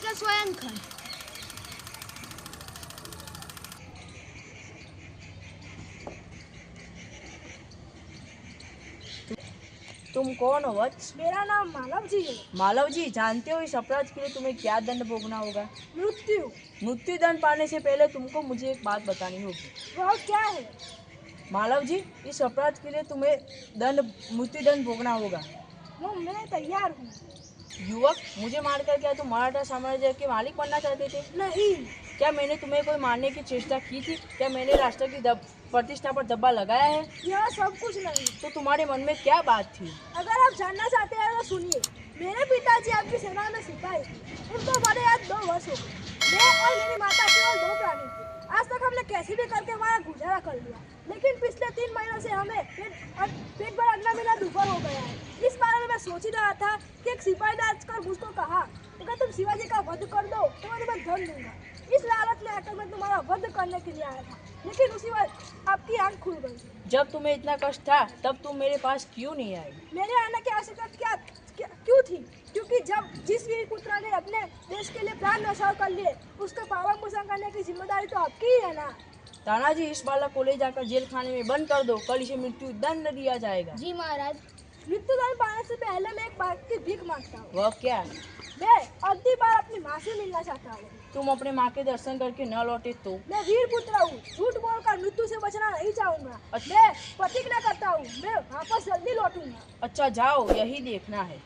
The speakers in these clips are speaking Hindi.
का शयनखंड। तुम कौन हो वत्स? मेरा नाम मानव जी है। मालव जी, जानते हो इस अपराध के लिए तुम्हें क्या दंड भोगना होगा? मृत्यु। मृत्यु दंड पाने से पहले तुमको मुझे एक बात बतानी होगी। वह क्या है? मालव जी, इस अपराध के लिए तुम्हें मृत्यु दंड भोगना होगा। वो मैं तैयार हूँ। युवक, मुझे मारकर क्या तुम मराठा साम्राज्य के मालिक बनना चाहते थे? नहीं। क्या मैंने तुम्हें कोई मारने की चेष्टा की थी? क्या मैंने राष्ट्र की प्रतिष्ठा पर दब्बा लगाया है? यह सब कुछ नहीं। तो तुम्हारे मन में क्या बात थी? अगर आप जानना चाहते हैं तो सुनिए। मेरे पिताजी आपकी सेना में सिपाही थे। उनको बड़े आज 2 वर्ष हो गए। मैं और मेरी माता केवल 2 प्राणी थे। आज तक हमने कैसे भी करके हमारा गुजारा कर लिया, लेकिन पिछले 3 महीनों से हमें पेट भर अन्न मिलना दुर्भर हो गया है। इस बारे में मैं सोच ही रहा था कि एक सिपाही ने आजकल मुझको कहा, अगर तुम शिवाजी का वध कर दो तो मैं तुम्हें धन दूंगा। इस लालच में आकर मैं तुम्हारा वध करने के लिए आया था, लेकिन उसी वक्त आपकी आंख खुल गई। जब तुम्हें इतना कष्ट था तब तुम मेरे पास क्यों नहीं आई? मेरे आने की आवश्यकता क्यों थी? क्योंकि जब जिस वीर पुत्र ने अपने देश के लिए प्राण न्यौछावर कर लिए, उसका पालन पोषण करने की जिम्मेदारी तो आपकी ही है ना। तानाजी, इस बालक को ले जाकर जेल खाने में बंद कर दो। कल इसे मृत्यु दंड दिया जाएगा। जी महाराज। मृत्यु दंड पाने से पहले मैं एक बात की भीख मांगता हूँ। वह क्या? मैं आखिरी बार अपनी माँ से मिलना चाहता हूँ। तुम अपने माँ के दर्शन करके न लौटे तो? मैं वीर पुत्र हूँ, झूठ बोलकर मृत्यु से बचना नहीं चाहूंगा। मैं प्रतिज्ञा करता हूँ, मैं वापस जल्दी लौटूंगा। अच्छा जाओ, यही देखना है।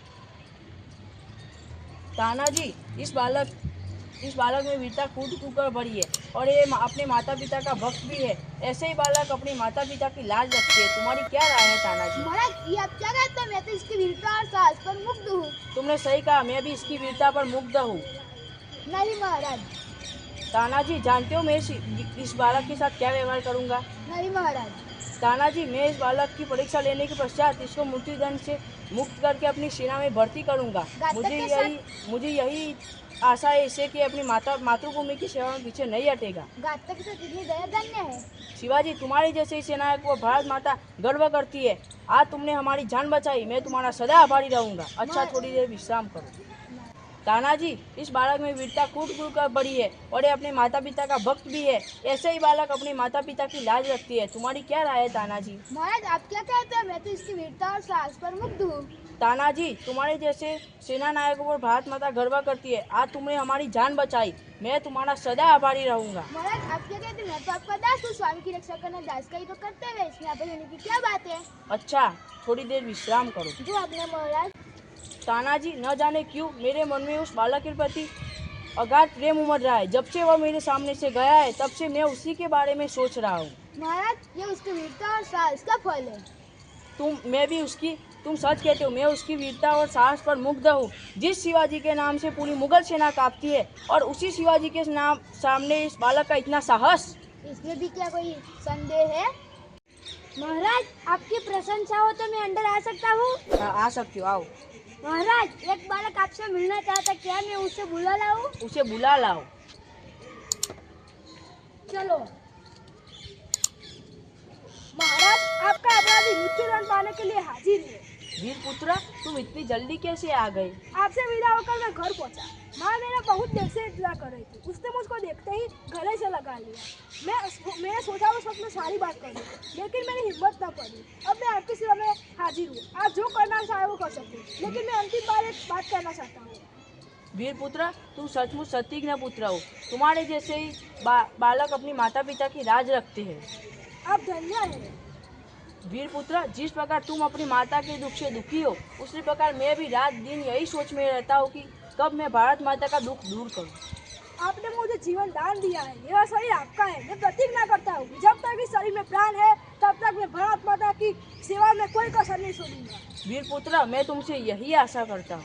तानाजी, इस बालक में वीरता कूट कूट कर भरी है और ये अपने माता पिता का भक्त भी है। ऐसे ही बालक अपने माता पिता की लाज रखते है। तुम्हारी क्या राय है तानाजी? महाराज, ये आप क्या कहते हैं? मैं तो इसकी वीरता और साहस पर मुग्ध हूँ। तुमने सही कहा, मैं भी इसकी वीरता पर मुग्ध हूँ। नहीं महाराज। तानाजी, जानते हो मैं इस बालक के साथ क्या व्यवहार करूँगा? नहीं महाराज। तानाजी, मैं इस बालक की परीक्षा लेने के पश्चात इसको मृत्युदंड से मुक्त करके अपनी सेना में भर्ती करूँगा। मुझे यही आशा है इससे कि अपनी मातृभूमि की सेवा में पीछे नहीं हटेगा। घातक से कितनी दयाधन्य है। शिवाजी, तुम्हारी जैसे ही सेना को भारत माता गर्व करती है। आज तुमने हमारी जान बचाई, मैं तुम्हारा सदा आभारी रहूंगा। अच्छा, थोड़ी देर विश्राम करो। तानाजी, इस बालक में वीरता कूट कूट कर बड़ी है और ये अपने माता पिता का भक्त भी है। ऐसे ही बालक अपने माता पिता की लाज रखती है। तुम्हारी क्या राय है तानाजी? महाराज, आप क्या कहते हैं? मैं तो इसकी वीरता और साहस पर मुग्ध हूँ। तानाजी, तुम्हारे जैसे सेना नायकों पर भारत माता गर्व करती है। आज तुमने हमारी जान बचाई, मैं तुम्हारा सदा आभारी रहूंगा। महाराज, आप क्या कहते हैं? मैं तो आपका दास हूँ। स्वामी की रक्षा करना दास का ही तो कर्तव्य है। इसमें यहाँ पर होने की क्या बात है? अच्छा, थोड़ी देर विश्राम करो। जो आपने महाराज। तानाजी, न जाने क्यों मेरे मन में उस बालक के प्रति अगाध प्रेम उमड़ रहा है। जब से वह मेरे सामने से गया है तब से मैं उसी के बारे में सोच रहा हूँ। महाराज, ये उसकी वीरता और साहस का फल है। तुम सच कहते हो, मैं उसकी वीरता और साहस पर मुग्ध हूँ। जिस शिवाजी के नाम से पूरी मुगल सेना कांपती है और उसी शिवाजी के नाम सामने इस बालक का इतना साहस। इसमें भी क्या कोई संदेह है? महाराज, आपकी प्रशंसा हो तो मैं अंदर आ सकता हूँ? आ सकते हो, आओ। महाराज, एक बालक आपसे मिलना चाहता, क्या मैं उसे बुला लाऊं? उसे बुला लाओ। चलो। महाराज, आपका अपराधी मृत्युदंड पाने के लिए हाजिर है। वीर पुत्र, तुम इतनी जल्दी कैसे आ गए? आपसे विदा होकर मैं घर पहुंचा। माँ मेरा बहुत देर से इंतजार कर रही थी। उसने मुझको देखते ही गले से लगा लिया। मैंने सोचा उस वक्त में सारी बात कर दूं, लेकिन मेरी हिम्मत न पड़ी। अब मैं आपकी सेवा में हाजिर हूँ। आप जो करना चाहे वो कर सकते हैं, लेकिन मैं अंतिम बार एक बात कहना चाहता हूँ। वीर पुत्र, तुम सचमुच सतीज्ञ पुत्र हो। तुम्हारे जैसे ही बालक अपनी माता पिता की लाज रखते हैं। आप धन्य हैं। वीर पुत्र, जिस प्रकार तुम अपनी माता के दुख से दुखी हो, उसी प्रकार मैं भी रात दिन यही सोच में रहता हूँ कि कब मैं भारत माता का दुख दूर करूँ। आपने मुझे जीवन दान दिया है, यह शरीर आपका है। मैं प्रतिज्ञा करता हूँ, जब तक इस शरीर में प्राण है तब तक मैं भारत माता की सेवा में कोई कसर नहीं छोड़ूंगा। वीर पुत्र, मैं तुमसे यही आशा करता हूँ।